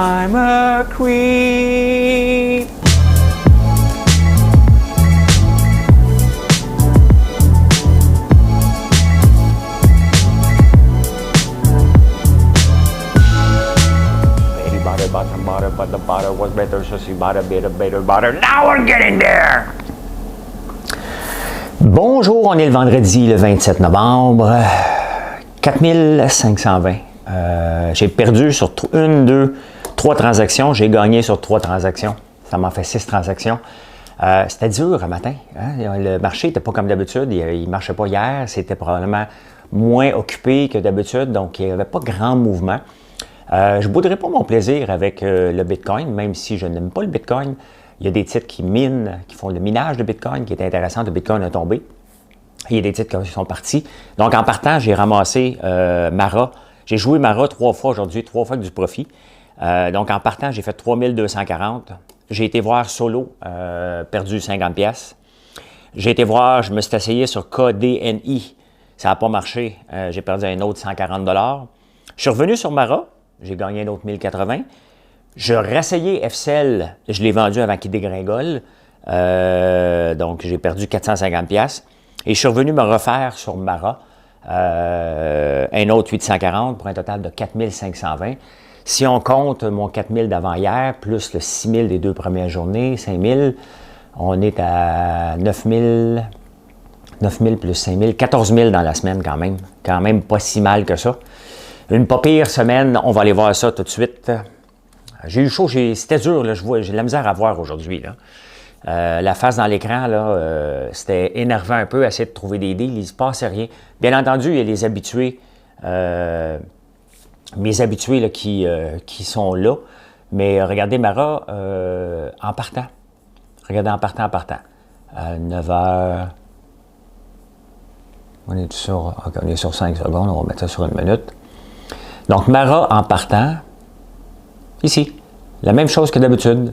I'm a creep. Lady bought it, but the butter was better, so she bought a bit of better butter. Now we're getting there! Bonjour, on est le vendredi, le 27 novembre. 4520. J'ai perdu sur 1, 2, 3 transactions. J'ai gagné sur 3 transactions. Ça m'a fait 6 transactions. C'était dur le matin. Hein? Le marché n'était pas comme d'habitude. Il ne marchait pas hier. C'était probablement moins occupé que d'habitude. Donc, il n'y avait pas grand mouvement. Je ne bouderai pas mon plaisir avec le Bitcoin, même si je n'aime pas le Bitcoin. Il y a des titres qui minent, qui font le minage de Bitcoin, qui est intéressant. Le Bitcoin a tombé. Il y a des titres qui sont partis. Donc, en partant, j'ai ramassé Mara. J'ai joué Mara 3 fois aujourd'hui, 3 fois avec du profit. Donc, en partant, j'ai fait 3240. J'ai été voir Solo, perdu 50 pièces. J'ai été voir, je me suis essayé sur KDNI. Ça n'a pas marché. J'ai perdu un autre 140 $. Je suis revenu sur Mara. J'ai gagné un autre 1080. Je réessayé FCL. Je l'ai vendu avant qu'il dégringole. Donc, j'ai perdu 450 pièces. Et je suis revenu me refaire sur Mara, un autre 840 pour un total de 4520. Si on compte mon 4000 d'avant-hier, plus le 6000 des 2 premières journées, 5000, on est à 9000 plus 5000, 14 000 dans la semaine quand même. Quand même pas si mal que ça. Une pas pire semaine, on va aller voir ça tout de suite. J'ai eu chaud, c'était dur, j'ai de la misère à voir aujourd'hui. La face dans l'écran, c'était énervant un peu, essayer de trouver des deals, il ne se passait rien. Bien entendu, il y a les habitués, mes habitués là, qui sont là. Mais regardez Mara en partant. Regardez en partant. 9h. On est sur 5 secondes, on va mettre ça sur 1 minute. Donc, Mara en partant, ici, la même chose que d'habitude.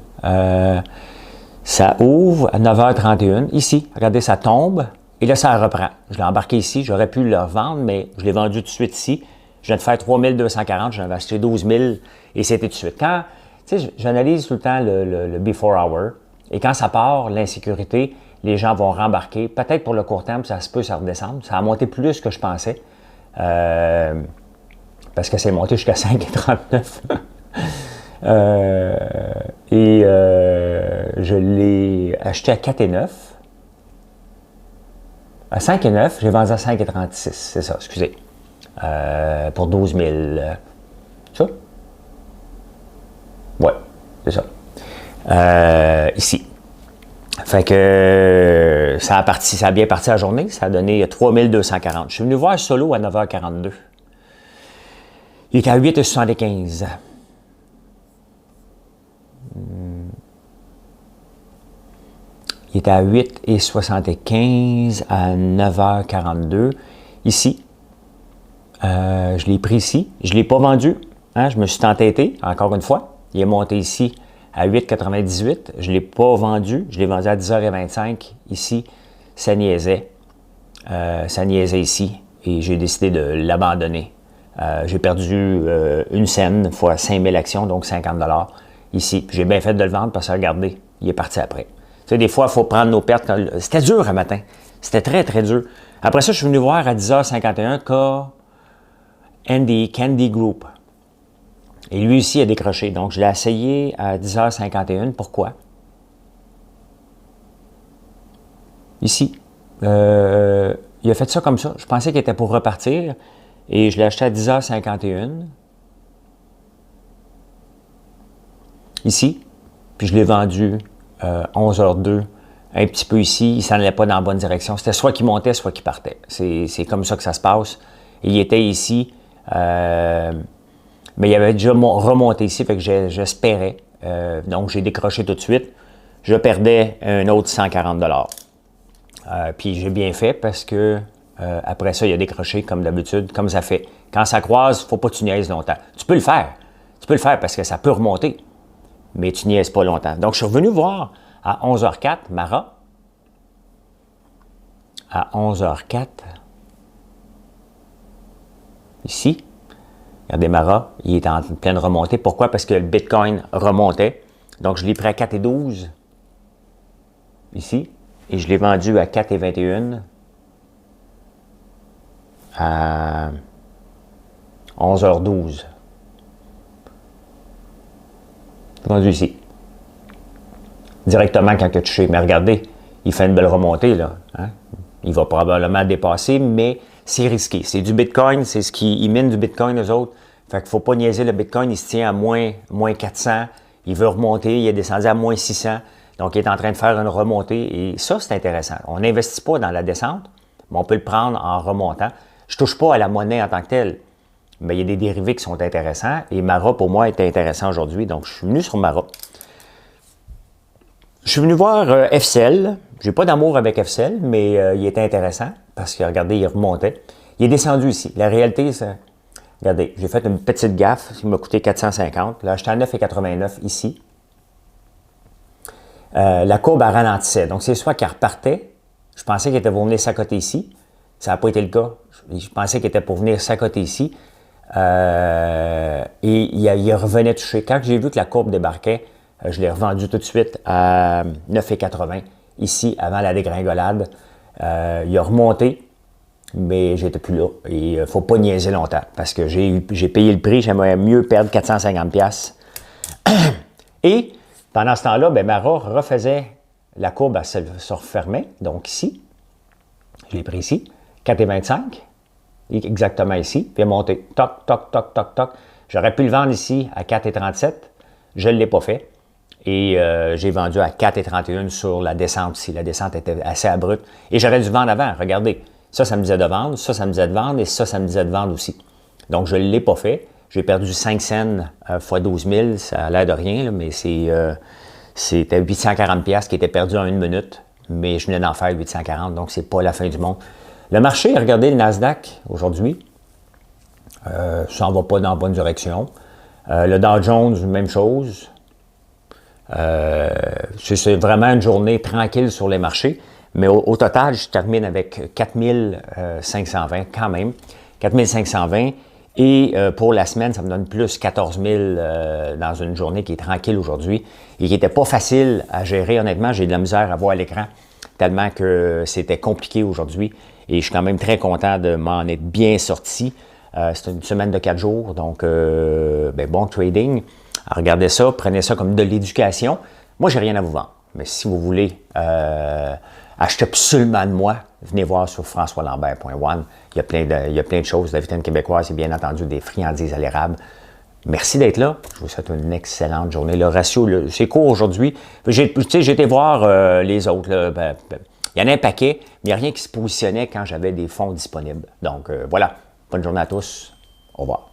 Ça ouvre à 9h31. Ici, regardez, ça tombe et là, ça reprend. Je l'ai embarqué ici. J'aurais pu le revendre, mais je l'ai vendu tout de suite ici. Je viens de faire 3240. J'en avais acheté 12 000 et c'était tout de suite. Quand, tu sais, j'analyse tout le temps le before hour et quand ça part, l'insécurité, les gens vont rembarquer. Peut-être pour le court terme, ça se peut, ça redescendre. Ça a monté plus que je pensais parce que c'est monté jusqu'à 5,39. Je l'ai acheté à 4,9. À 5,9, j'ai vendu à 5,36. C'est ça, excusez. Pour 12 000. Ça? Ouais, c'est ça. Ici. Fait que ça a bien parti la journée. Ça a donné 3240. Je suis venu voir Solo à 9h42. Il était à 8,75. Il était à 8,75 à 9h42. Ici, je l'ai pris ici. Je ne l'ai pas vendu. Hein, je me suis entêté, encore une fois. Il est monté ici à 8,98. Je ne l'ai pas vendu. Je l'ai vendu à 10h25. Ici, ça niaisait. Ça niaisait ici. Et j'ai décidé de l'abandonner. J'ai perdu une scène fois 5000 actions, donc 50 $. Ici. J'ai bien fait de le vendre parce que regardez, il est parti après. Tu sais, des fois, il faut prendre nos pertes. C'était dur le matin. C'était très, très dur. Après ça, je suis venu voir à 10h51 Candy Group. Et lui aussi a décroché. Donc, je l'ai essayé à 10h51. Pourquoi? Ici. Il a fait ça comme ça. Je pensais qu'il était pour repartir. Et je l'ai acheté à 10h51. Ici. Puis je l'ai vendu 11h02, un petit peu ici. Il ne s'en allait pas dans la bonne direction. C'était soit qu'il montait, soit qu'il partait. C'est comme ça que ça se passe. Et il était ici, mais il avait déjà remonté ici, fait que j'espérais. Donc, j'ai décroché tout de suite. Je perdais un autre 140 $. Puis j'ai bien fait parce que après ça, il a décroché comme d'habitude, comme ça fait. Quand ça croise, il ne faut pas que tu niaises longtemps. Tu peux le faire. Tu peux le faire parce que ça peut remonter. Mais tu niaises pas longtemps. Donc, je suis revenu voir à 11h04, Mara. À 11h04. Ici. Regardez Mara, il est en pleine remontée. Pourquoi? Parce que le Bitcoin remontait. Donc, je l'ai pris à 4,12 ici. Et je l'ai vendu à 4,21 à 11h12. Vendu ici. Directement quand il a touché. Mais regardez, il fait une belle remontée, là. Hein? Il va probablement dépasser, mais c'est risqué. C'est du Bitcoin, c'est ce qui mine du Bitcoin, eux autres. Fait qu'il ne faut pas niaiser le Bitcoin, il se tient à moins 400. Il veut remonter, il est descendu à moins 600. Donc, il est en train de faire une remontée. Et ça, c'est intéressant. On n'investit pas dans la descente, mais on peut le prendre en remontant. Je ne touche pas à la monnaie en tant que telle, mais il y a des dérivés qui sont intéressants. Et Mara, pour moi, est intéressant aujourd'hui. Donc, je suis venu sur Mara. Je suis venu voir FCL. Je n'ai pas d'amour avec FCL, mais il était intéressant parce que, regardez, il remontait. Il est descendu ici. La réalité, c'est... Regardez, j'ai fait une petite gaffe. Il m'a coûté 450. Là, j'étais à 9,89 ici. La courbe, elle ralentissait. Donc, c'est soit qu'elle repartait. Je pensais qu'elle était pour venir s'accoter ici. Ça n'a pas été le cas. Je pensais qu'elle était pour venir s'accoter ici. Et il revenait toucher. Quand j'ai vu que la courbe débarquait, je l'ai revendu tout de suite à 9,80 ici, avant la dégringolade. Il a remonté, mais j'étais plus là. Et il ne faut pas niaiser longtemps, parce que j'ai payé le prix. J'aimerais mieux perdre 450$. Et pendant ce temps-là, ben, Mara refaisait la courbe, elle se refermait. Donc ici, je l'ai pris ici, 4,25, exactement ici, puis elle est montée. Toc, toc, toc, toc, toc. J'aurais pu le vendre ici à 4,37. Je ne l'ai pas fait. Et j'ai vendu à 4,31 sur la descente ici. La descente était assez abrupte. Et j'aurais dû vendre avant. Regardez, ça me disait de vendre, ça me disait de vendre, et ça me disait de vendre aussi. Donc, je ne l'ai pas fait. J'ai perdu 5 cents fois 12 000. Ça a l'air de rien, là, mais c'était 840$ qui était perdu en une minute. Mais je venais d'en faire 840, donc c'est pas la fin du monde. Le marché, regardez le Nasdaq aujourd'hui, ça ne va pas dans la bonne direction. Le Dow Jones, même chose. C'est vraiment une journée tranquille sur les marchés, mais au total, je termine avec 4520 quand même, 4520, et pour la semaine, ça me donne plus 14 000 dans une journée qui est tranquille aujourd'hui et qui n'était pas facile à gérer. Honnêtement, j'ai de la misère à voir l'écran tellement que c'était compliqué aujourd'hui et je suis quand même très content de m'en être bien sorti. C'est une semaine de 4 jours, donc bon trading. Alors, regardez ça, prenez ça comme de l'éducation. Moi, j'ai rien à vous vendre. Mais si vous voulez acheter absolument de moi, venez voir sur françoislambert.one. Il y a plein de choses. La vitrine québécoise, et bien entendu des friandises à l'érable. Merci d'être là. Je vous souhaite une excellente journée. Le ratio, c'est court aujourd'hui. J'ai été voir les autres. Là, il y en a un paquet, mais il n'y a rien qui se positionnait quand j'avais des fonds disponibles. Donc, voilà. Bonne journée à tous. Au revoir.